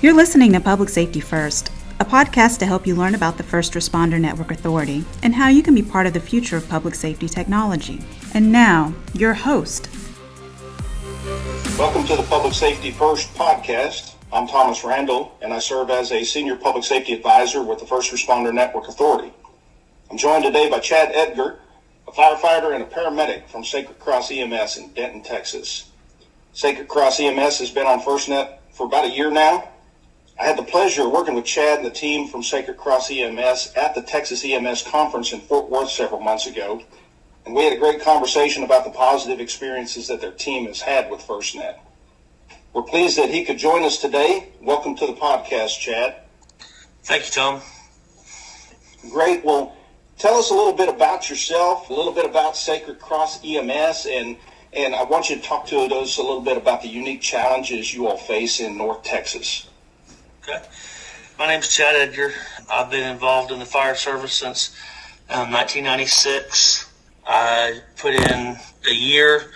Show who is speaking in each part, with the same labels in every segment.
Speaker 1: You're listening to Public Safety First, a podcast to help you learn about the First Responder Network Authority and how you can be part of the future of public safety technology. And now, your host.
Speaker 2: Welcome to the Public Safety First podcast. I'm Thomas Randall, and I serve as a Senior Public Safety Advisor with the First Responder Network Authority. I'm joined today by Chad Edgar, a firefighter and a paramedic from Sacred Cross EMS in Denton, Texas. Sacred Cross EMS has been on FirstNet for about a year now. I had the pleasure of working with Chad and the team from Sacred Cross EMS at the Texas EMS conference in Fort Worth several months ago, and we had a great conversation about the positive experiences that their team has had with FirstNet. We're pleased that he could join us today. Welcome to the podcast, Chad.
Speaker 3: Thank you, Tom.
Speaker 2: Great. Well, tell us a little bit about yourself, a little bit about Sacred Cross EMS, and I want you to talk to us a little bit about the unique challenges you all face in North Texas.
Speaker 3: Okay. My name's Chad Edgar. I've been involved in the fire service since 1996. I put in a year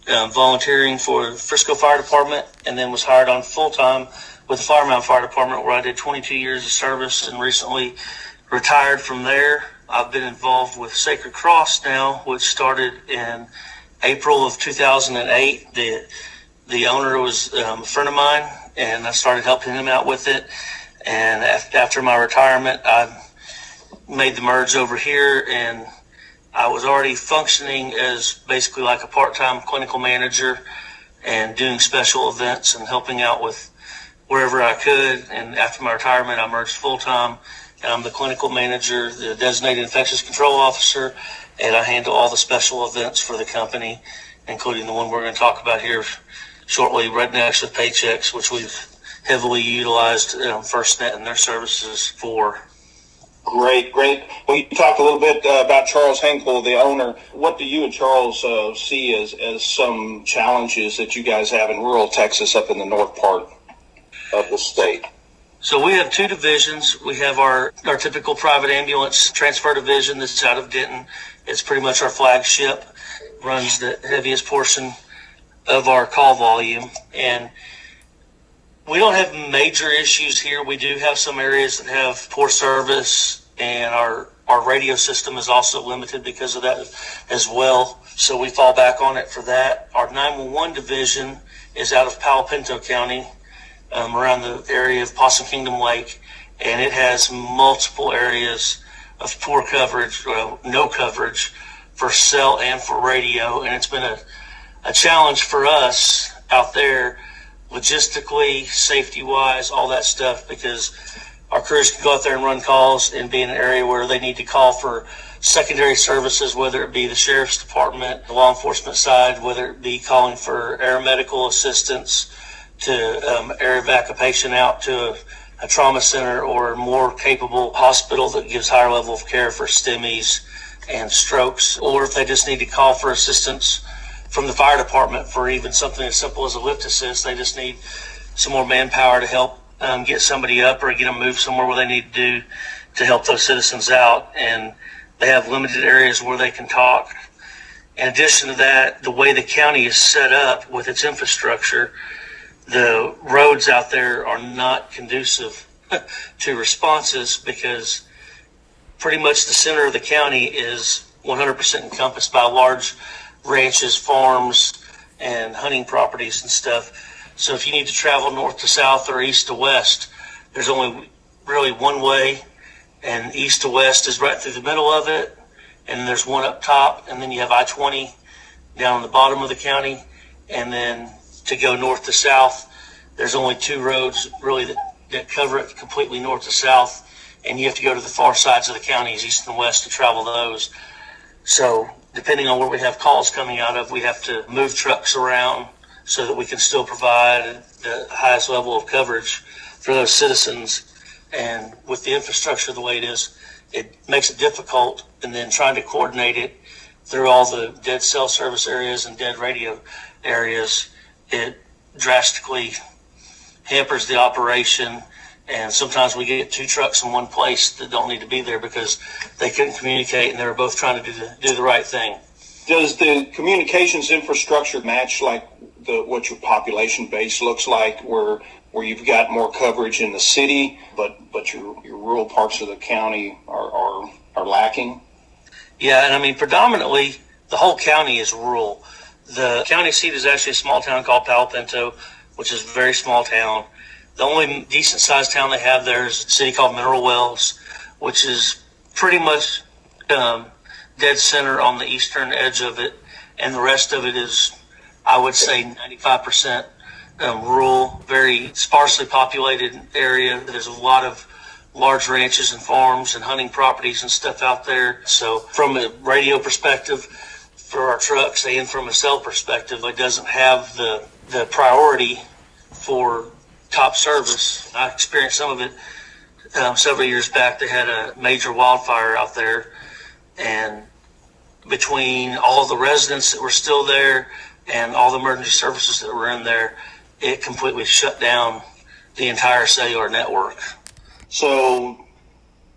Speaker 3: volunteering for the Frisco Fire Department and then was hired on full-time with the Firemount Fire Department, where I did 22 years of service and recently retired from there. I've been involved with Sacred Cross now, which started in April of 2008. The owner was a friend of mine, and I started helping him out with it. And after my retirement, I made the merge over here, and I was already functioning as basically like a part-time clinical manager and doing special events and helping out with wherever I could. And after my retirement, I merged full-time. And I'm the clinical manager, the designated infectious control officer, and I handle all the special events for the company, including the one we're going to talk about here shortly, Rednecks with Paychecks, which we've heavily utilized FirstNet and their services for.
Speaker 2: Great. Well, you talked a little bit about Charles Henkel, the owner. What do you and Charles see as some challenges that you guys have in rural Texas up in the north part of the state?
Speaker 3: So we have two divisions. We have our typical private ambulance transfer division that's out of Denton. It's pretty much our flagship, runs the heaviest portion of our call volume. And we don't have major issues here. We do have some areas that have poor service, and our radio system is also limited because of that as well. So we fall back on it for that. Our 911 division is out of Palo Pinto County, around the area of Possum Kingdom Lake, and it has multiple areas of poor coverage, no coverage for cell and for radio, and it's been a challenge for us out there logistically, safety-wise, all that stuff, because our crews can go out there and run calls and be in an area where they need to call for secondary services, whether it be the sheriff's department, the law enforcement side, whether it be calling for aeromedical assistance, to air evac a patient out to a trauma center or a more capable hospital that gives higher level of care for STEMIs and strokes, or if they just need to call for assistance from the fire department for even something as simple as a lift assist. They just need some more manpower to help get somebody up or get them moved somewhere where they need to do to help those citizens out, and they have limited areas where they can talk. In addition to that, the way the county is set up with its infrastructure, the roads out there are not conducive to responses, because pretty much the center of the county is 100% encompassed by large ranches, farms, and hunting properties and stuff. So if you need to travel north to south or east to west, there's only really one way, and east to west is right through the middle of it, and there's one up top, and then you have I-20 down in the bottom of the county, and then to go north to south, there's only two roads really that cover it completely north to south, and you have to go to the far sides of the counties, east and west, to travel those. So depending on where we have calls coming out of, we have to move trucks around so that we can still provide the highest level of coverage for those citizens. And with the infrastructure the way it is, it makes it difficult, and then trying to coordinate it through all the dead cell service areas and dead radio areas, it drastically hampers the operation. And sometimes we get two trucks in one place that don't need to be there because they couldn't communicate and they were both trying to do the right thing.
Speaker 2: Does the communications infrastructure match like what your population base looks like, where you've got more coverage in the city, but your rural parts of the county are lacking?
Speaker 3: Yeah, and I mean, predominantly, the whole county is rural. The county seat is actually a small town called Palo Pinto, which is a very small town. The only decent-sized town they have there is a city called Mineral Wells, which is pretty much dead center on the eastern edge of it, and the rest of it is, I would say, 95% rural, very sparsely populated area. There's a lot of large ranches and farms and hunting properties and stuff out there. So from a radio perspective for our trucks and from a cell perspective, it doesn't have the priority for top service. I experienced some of it several years back. They had a major wildfire out there, and between all the residents that were still there and all the emergency services that were in there, it completely shut down the entire cellular network.
Speaker 2: So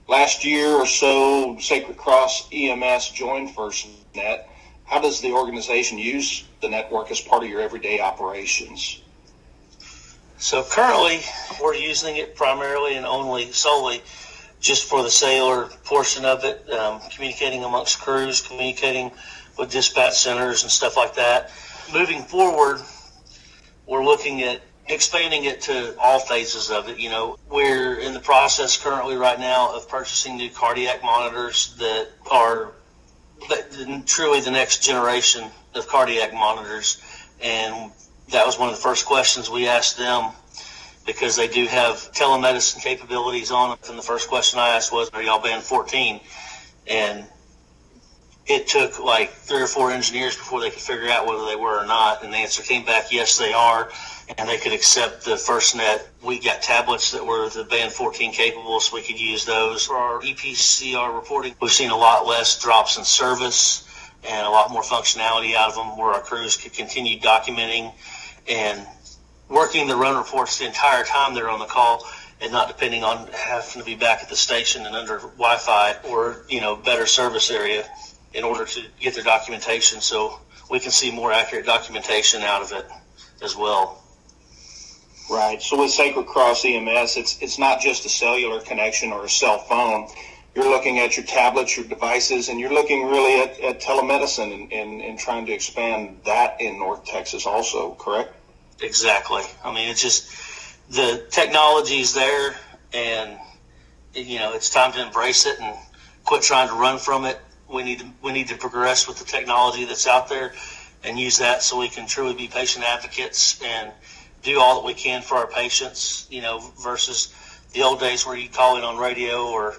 Speaker 2: last year or so, Sacred Cross EMS joined FirstNet. How does the organization use the network as part of your everyday operations?
Speaker 3: So currently, we're using it primarily and solely just for the cellular portion of it, communicating amongst crews, communicating with dispatch centers and stuff like that. Moving forward, we're looking at expanding it to all phases of it. You know, we're in the process currently right now of purchasing new cardiac monitors that are truly the next generation of cardiac monitors. And that was one of the first questions we asked them, because they do have telemedicine capabilities on it. And the first question I asked was, are y'all band 14? And it took like 3 or 4 engineers before they could figure out whether they were or not. And the answer came back, yes, they are. And they could accept the FirstNet. We got tablets that were the band 14 capable, so we could use those. For our EPCR reporting, we've seen a lot less drops in service and a lot more functionality out of them, where our crews could continue documenting and working the run reports the entire time they're on the call, and not depending on having to be back at the station and under Wi-Fi or, better service area in order to get their documentation, so we can see more accurate documentation out of it as well.
Speaker 2: Right. So with Sacred Cross EMS, it's not just a cellular connection or a cell phone. You're looking at your tablets, your devices, and you're looking really at telemedicine and trying to expand that in North Texas also, correct?
Speaker 3: Exactly. I mean, it's just the technology's there, and it's time to embrace it and quit trying to run from it. We need to progress with the technology that's out there and use that so we can truly be patient advocates and do all that we can for our patients, versus the old days where you call in on radio,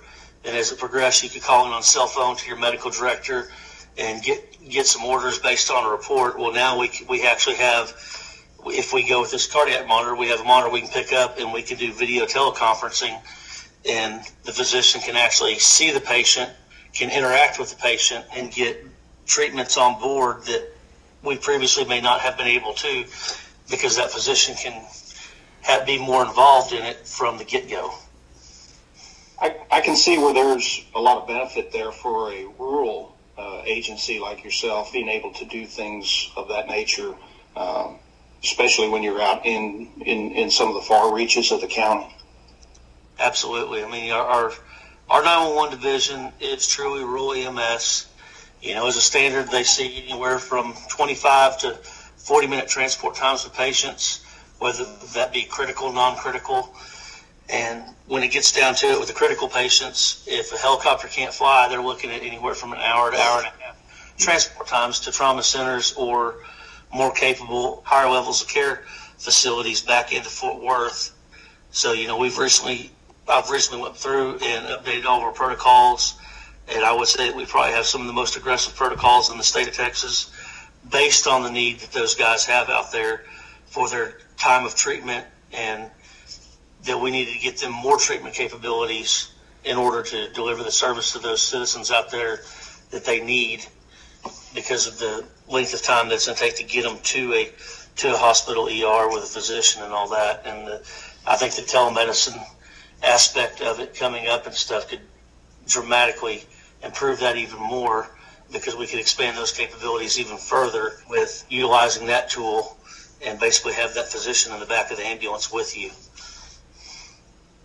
Speaker 3: and as it progressed, you could call in on cell phone to your medical director and get some orders based on a report. Well, now we actually have, if we go with this cardiac monitor, we have a monitor we can pick up, and we can do video teleconferencing, and the physician can actually see the patient, can interact with the patient, and get treatments on board that we previously may not have been able to, because that physician can be more involved in it from the get-go.
Speaker 2: I can see where there's a lot of benefit there for a rural agency like yourself, being able to do things of that nature, especially when you're out in some of the far reaches of the county.
Speaker 3: Absolutely. I mean, our 911 division is truly rural EMS. As a standard, they see anywhere from 25 to 40-minute transport times for patients, whether that be critical, non-critical. And when it gets down to it with the critical patients, if a helicopter can't fly, they're looking at anywhere from an hour to hour and a half transport times to trauma centers or more capable, higher levels of care facilities back into Fort Worth. So, I've recently went through and updated all of our protocols, and I would say that we probably have some of the most aggressive protocols in the state of Texas, based on the need that those guys have out there for their time of treatment, and that we need to get them more treatment capabilities in order to deliver the service to those citizens out there that they need, because of the length of time that's going to take to get them to a hospital ER with a physician and all that. And I think the telemedicine aspect of it coming up and stuff could dramatically improve that even more, because we could expand those capabilities even further with utilizing that tool and basically have that physician in the back of the ambulance with you.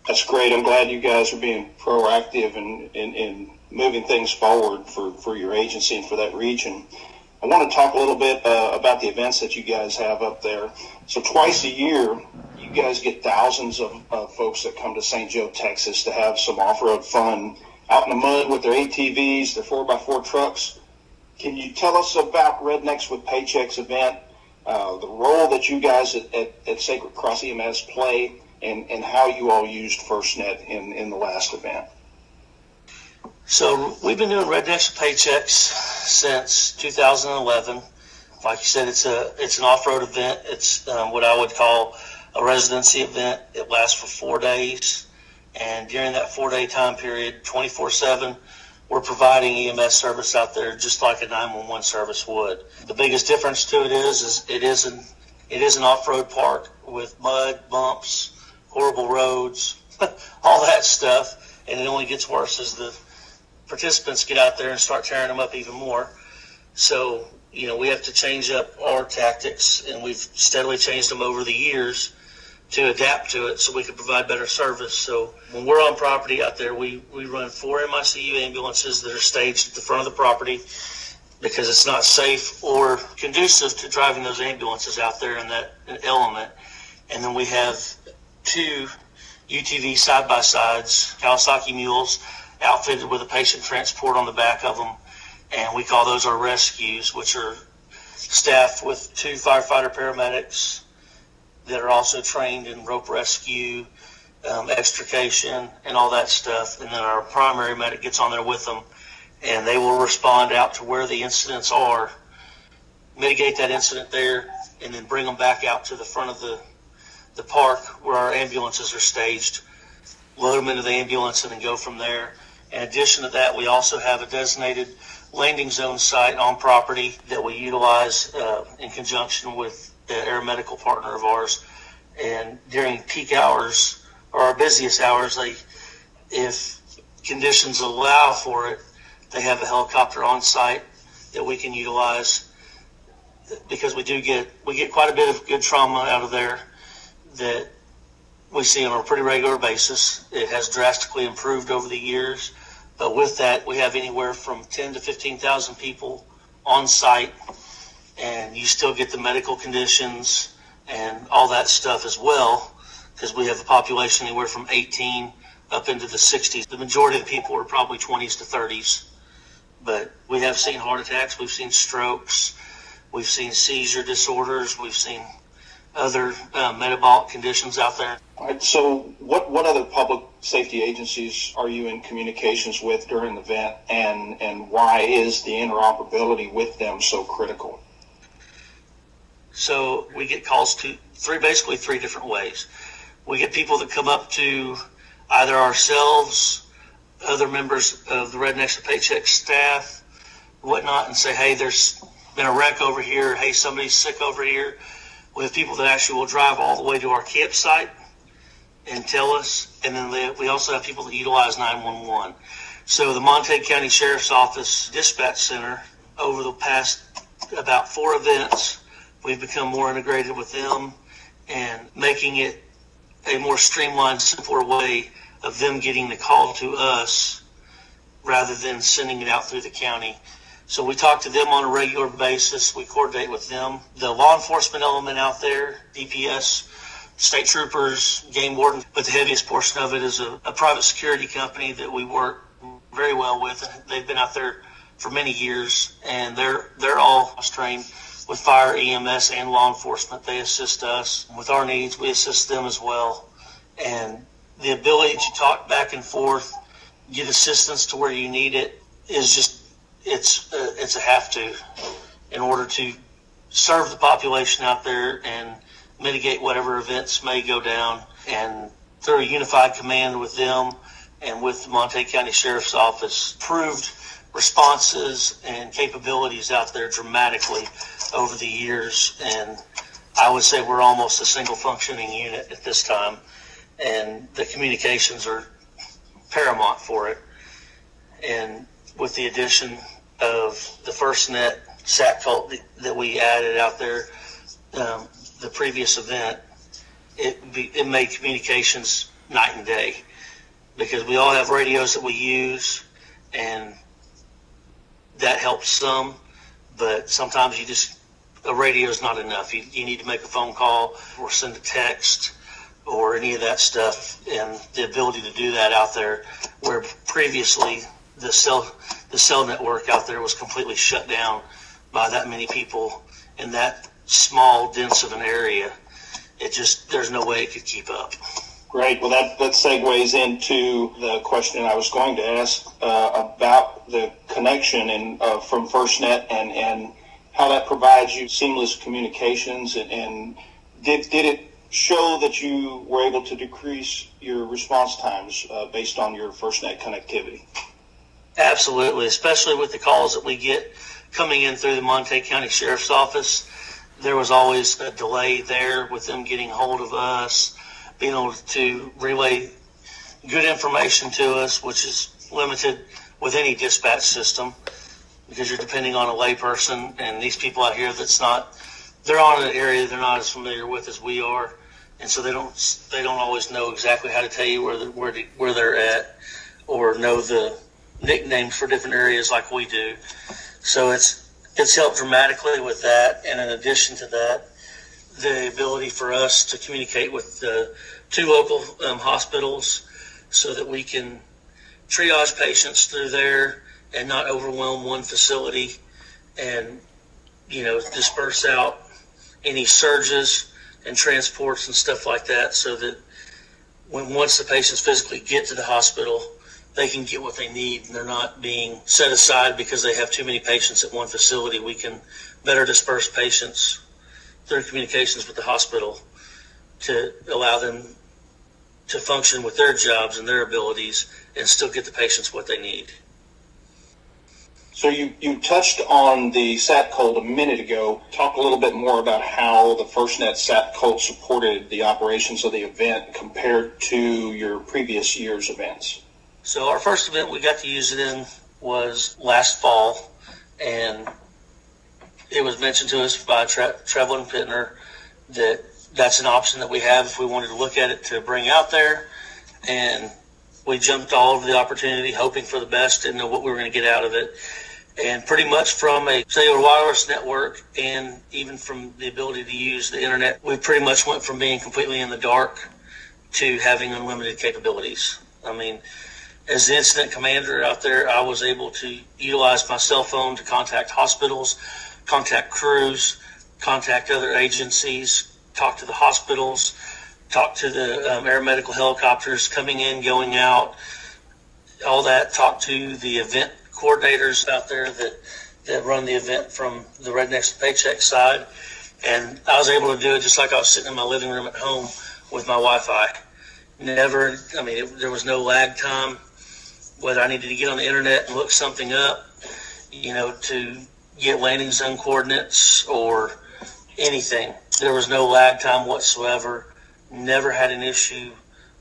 Speaker 2: That's great. I'm glad you guys are being proactive in moving things forward for your agency and for that region. I want to talk a little bit about the events that you guys have up there. So twice a year, you guys get thousands of folks that come to St. Joe, Texas to have some off-road fun out in the mud with their ATVs, their 4x4 trucks. Can you tell us about Rednecks with Paychecks event, the role that you guys at Sacred Cross EMS play, and how you all used FirstNet in the last event?
Speaker 3: So we've been doing Rednecks with Paychecks since 2011. Like you said, it's an off-road event. It's what I would call a residency event. It lasts for 4 days, and during that 4-day time period, 24/7, we're providing EMS service out there just like a 911 service would. The biggest difference to it is it is an off-road park with mud, bumps, horrible roads, all that stuff, and it only gets worse as the participants get out there and start tearing them up even more. So, we have to change up our tactics, and we've steadily changed them over the years to adapt to it so we can provide better service. So when we're on property out there, we run 4 MICU ambulances that are staged at the front of the property because it's not safe or conducive to driving those ambulances out there in that element. And then we have 2 UTV side-by-sides, Kawasaki mules, outfitted with a patient transport on the back of them. And we call those our rescues, which are staffed with 2 firefighter paramedics that are also trained in rope rescue, extrication, and all that stuff. And then our primary medic gets on there with them, and they will respond out to where the incidents are, mitigate that incident there, and then bring them back out to the front of the park where our ambulances are staged, load them into the ambulance, and then go from there. In addition to that, we also have a designated landing zone site on property that we utilize in conjunction with the aeromedical partner of ours. And during peak hours, or our busiest hours, if conditions allow for it, they have a helicopter on site that we can utilize, because we get quite a bit of good trauma out of there that we see on a pretty regular basis. It has drastically improved over the years, but with that, we have anywhere from 10 to 15,000 people on site, and you still get the medical conditions and all that stuff as well, because we have a population anywhere from 18 up into the 60s. The majority of the people are probably 20s to 30s, but we have seen heart attacks, we've seen strokes, we've seen seizure disorders, we've seen other metabolic conditions out there.
Speaker 2: All right, so what other public safety agencies are you in communications with during the event, and why is the interoperability with them so critical?
Speaker 3: So we get calls to basically three different ways. We get people that come up to either ourselves, other members of the Rednecks with Paycheck staff, whatnot, and say, hey, there's been a wreck over here. Hey, somebody's sick over here. We have people that actually will drive all the way to our campsite and tell us. And then we also have people that utilize 911. So the Montague County Sheriff's Office Dispatch Center, over the past about 4 events, we've become more integrated with them and making it a more streamlined, simpler way of them getting the call to us rather than sending it out through the county. So we talk to them on a regular basis. We coordinate with them. The law enforcement element out there, DPS, state troopers, game warden, but the heaviest portion of it is a private security company that we work very well with. They've been out there for many years, and they're all trained with fire, EMS, and law enforcement. They assist us with our needs. We assist them as well. And the ability to talk back and forth, get assistance to where you need it, is just, it's a have to in order to serve the population out there and mitigate whatever events may go down. And through a unified command with them and with the Montague County Sheriff's Office, proved responses and capabilities out there dramatically over the years. And I would say we're almost a single functioning unit at this time, and the communications are paramount for it. And with the addition of the FirstNet SAT cult that we added out there, the previous event, it made communications night and day, because we all have radios that we use, and that helps some, but sometimes a radio is not enough. You need to make a phone call or send a text or any of that stuff, and the ability to do that out there, where previously the cell network out there was completely shut down by that many people in that small, dense of an area. There's no way it could keep up.
Speaker 2: Great. Well, that segues into the question I was going to ask about the connection from FirstNet and how that provides you seamless communications. And did it show that you were able to decrease your response times based on your FirstNet connectivity?
Speaker 3: Absolutely, especially with the calls that we get coming in through the Monte County Sheriff's Office. There was always a delay there with them getting hold of us, being able to relay good information to us, which is limited with any dispatch system, because you're depending on a layperson, and these people out here they're on an area they're not as familiar with as we are, and so they don't always know exactly how to tell you where they're at, or know the nicknames for different areas like we do. So it's helped dramatically with that, and in addition to that, the ability for us to communicate with the two local hospitals so that we can triage patients through there and not overwhelm one facility, and disperse out any surges and transports and stuff like that, so that once the patients physically get to the hospital, they can get what they need, and they're not being set aside because they have too many patients at one facility. We can better disperse patients through communications with the hospital to allow them to function with their jobs and their abilities and still get the patients what they need.
Speaker 2: So you touched on the SAT code a minute ago. Talk a little bit more about how the FirstNet SAT code supported the operations of the event compared to your previous year's events.
Speaker 3: So our first event we got to use it in was last fall, and it was mentioned to us by Travel and Pittner that that's an option that we have if we wanted to look at it to bring out there, and we jumped all over the opportunity, hoping for the best, didn't know what we were going to get out of it. And pretty much from a cellular wireless network, and even from the ability to use the internet, we pretty much went from being completely in the dark to having unlimited capabilities. I mean, as the incident commander out there, I was able to utilize my cell phone to contact hospitals, contact crews, contact other agencies, talk to the hospitals, talk to the air medical helicopters coming in, going out, all that, talk to the event coordinators out there that run the event from the Rednecks Paycheck side. And I was able to do it just like I was sitting in my living room at home with my Wi-Fi. There was no lag time, whether I needed to get on the internet and look something up, to get landing zone coordinates or anything. There was no lag time whatsoever. Never had an issue.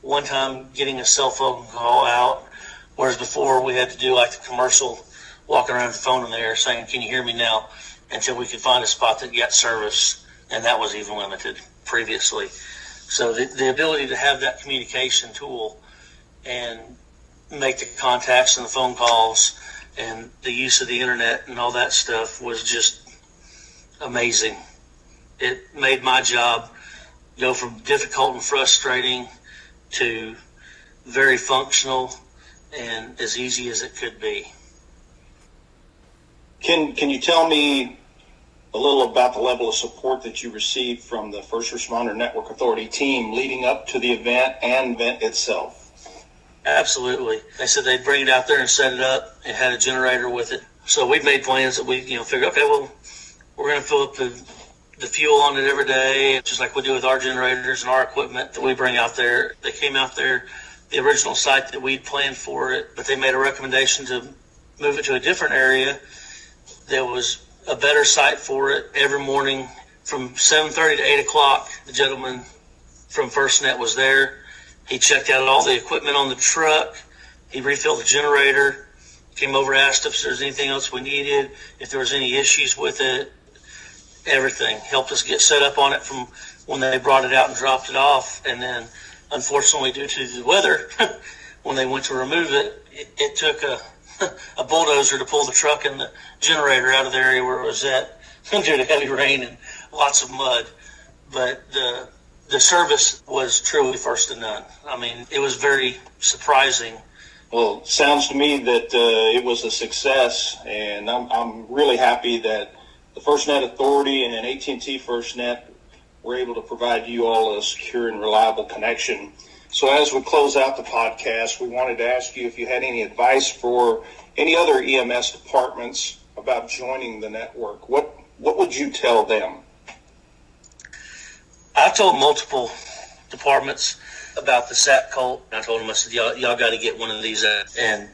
Speaker 3: One time getting a cell phone call out, whereas before we had to do like the commercial, walking around with the phone in the air saying, "Can you hear me now?" until we could find a spot that got service, and that was even limited previously. So the ability to have that communication tool and make the contacts and the phone calls and the use of the internet and all that stuff was just amazing. It made my job go from difficult and frustrating to very functional and as easy as it could be.
Speaker 2: Can you tell me a little about the level of support that you received from the First Responder Network Authority team leading up to the event and event itself?
Speaker 3: Absolutely. They said they'd bring it out there and set it up. It had a generator with it. So we made plans that we figured, okay, well, we're going to fill up the fuel on it every day, just like we do with our generators and our equipment that we bring out there. They came out there, the original site that we'd planned for it, but they made a recommendation to move it to a different area. There was a better site for it. Every morning from 7:30 to 8 o'clock, the gentleman from FirstNet was there. He checked out all the equipment on the truck. He refilled the generator, came over, asked if there was anything else we needed, if there was any issues with it. everything, helped us get set up on it from when they brought it out and dropped it off. And then, unfortunately, due to the weather, when they went to remove it, it took a bulldozer to pull the truck and the generator out of the area where it was at due to heavy rain and lots of mud. But the service was truly first to none. I mean, it was very surprising.
Speaker 2: Well, it sounds to me that it was a success, and I'm really happy that the FirstNet Authority and AT&T FirstNet were able to provide you all a secure and reliable connection. So as we close out the podcast, we wanted to ask you if you had any advice for any other EMS departments about joining the network. What would you tell them?
Speaker 3: I've told multiple departments about the SAT Colt. I told them, I said, y'all got to get one of these and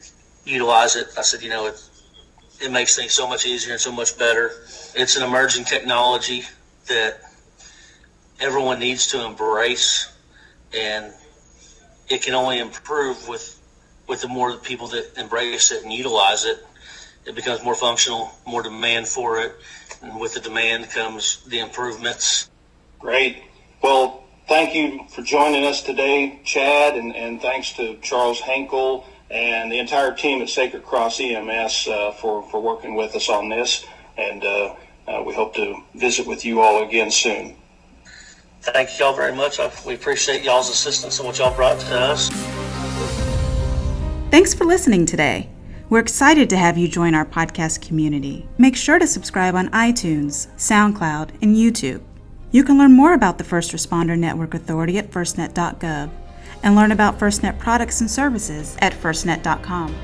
Speaker 3: utilize it. I said, it makes things so much easier and so much better. It's an emerging technology that everyone needs to embrace, and it can only improve with the more people that embrace it and utilize it. It becomes more functional, more demand for it, and with the demand comes the improvements.
Speaker 2: Great. Well, thank you for joining us today, Chad, and thanks to Charles Henkel and the entire team at Sacred Cross EMS for working with us on this, and we hope to visit with you all again soon.
Speaker 3: Thank y'all very much. We appreciate y'all's assistance and what y'all brought to us.
Speaker 1: Thanks for listening today. We're excited to have you join our podcast community. Make sure to subscribe on iTunes, SoundCloud, and YouTube. You can learn more about the First Responder Network Authority at firstnet.gov and learn about FirstNet products and services at firstnet.com.